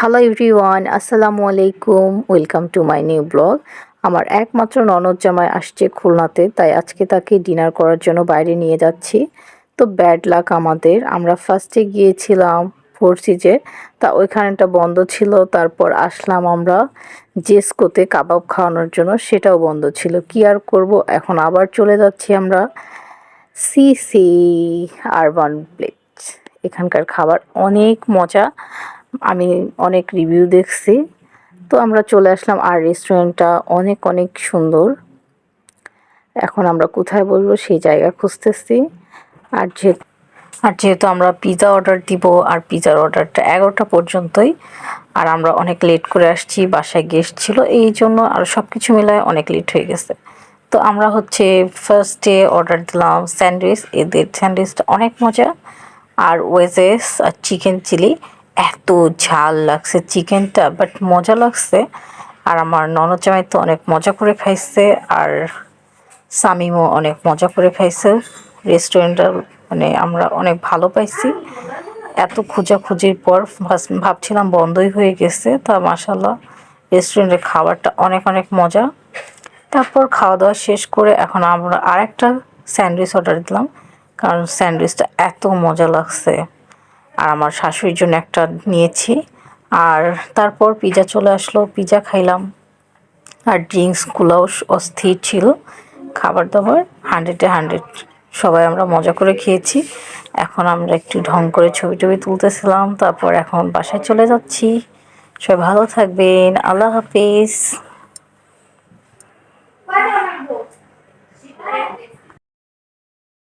Hello everyone, আসসালামু আলাইকুম। Welcome to my new blog. আমার একমাত্র ননদ জামাই আসছে খুলনাতে, তাই আজকে তাকে ডিনার করার জন্য বাইরে নিয়ে যাচ্ছি। তো ব্যাড লাক আমাদের, আমরা ফার্স্টে গিয়েছিলাম ফোর সিজে, তা ওইখানটা বন্ধ ছিল। তারপর আসলাম আমরা জেসকোতে কাবাব খাওয়ানোর জন্য, সেটাও বন্ধ ছিল। কি আর করব, এখন আবার চলে যাচ্ছি আমরা সিসি আরবান প্লেট। এখানকার খাবার অনেক মজা, আমি অনেক রিভিউ দেখছি। তো আমরা চলে আসলাম, আর রেস্টুরেন্টটা অনেক অনেক সুন্দর। এখন আমরা কোথায় বলবো সেই জায়গা খুঁজতেছি। আর যেহেতু আমরা পিৎজা অর্ডার দিব, আর পিৎজার অর্ডারটা 11টা পর্যন্তই, আর আমরা অনেক লেট করে আসছি, বাসায় গেস্ট ছিল, এই জন্য আর সব কিছু মিলায় অনেক লেট হয়ে গেছে। তো আমরা ফার্স্টে অর্ডার দিলাম স্যান্ডউইচ। এদের স্যান্ডউইচটা অনেক মজা, আর ওয়েজেস আর চিকেন চিলি। এত ঝাল লাগছে চিকেনটা, বাট মজা লাগছে। আর আমার ননদ জামাই তো অনেক মজা করে খাইছে, আর সামিমও অনেক মজা করে খাইছে। রেস্টুরেন্টটা আমরা অনেক ভালো পাইছি। এত খোঁজাখুঁজির পর ভাবছিলাম বন্ধই হয়ে গেছে, তা মাশাল্লাহ রেস্টুরেন্টের খাবারটা অনেক অনেক মজা। তারপর খাওয়া দাওয়া শেষ করে এখন আমরা আরেকটা স্যান্ডউইচ অর্ডার দিলাম, কারণ স্যান্ডউইচটা এত মজা লাগছে। আর আমার শাশুড়ির জন্য একটা নিয়েছি। আর তারপর পিৎজা চলে আসলো, পিৎজা খাইলাম। আর ড্রিঙ্কসগুলোও অস্থির ছিল। খাবার দাবার 100-এ 100, সবাই আমরা মজা করে খেয়েছি। এখন আমরা একটু ঢং করে ছবি টবি তুলতেছিলাম, তারপর এখন বাসায় চলে যাচ্ছি। সবাই ভালো থাকবেন, আল্লাহ হাফিজ।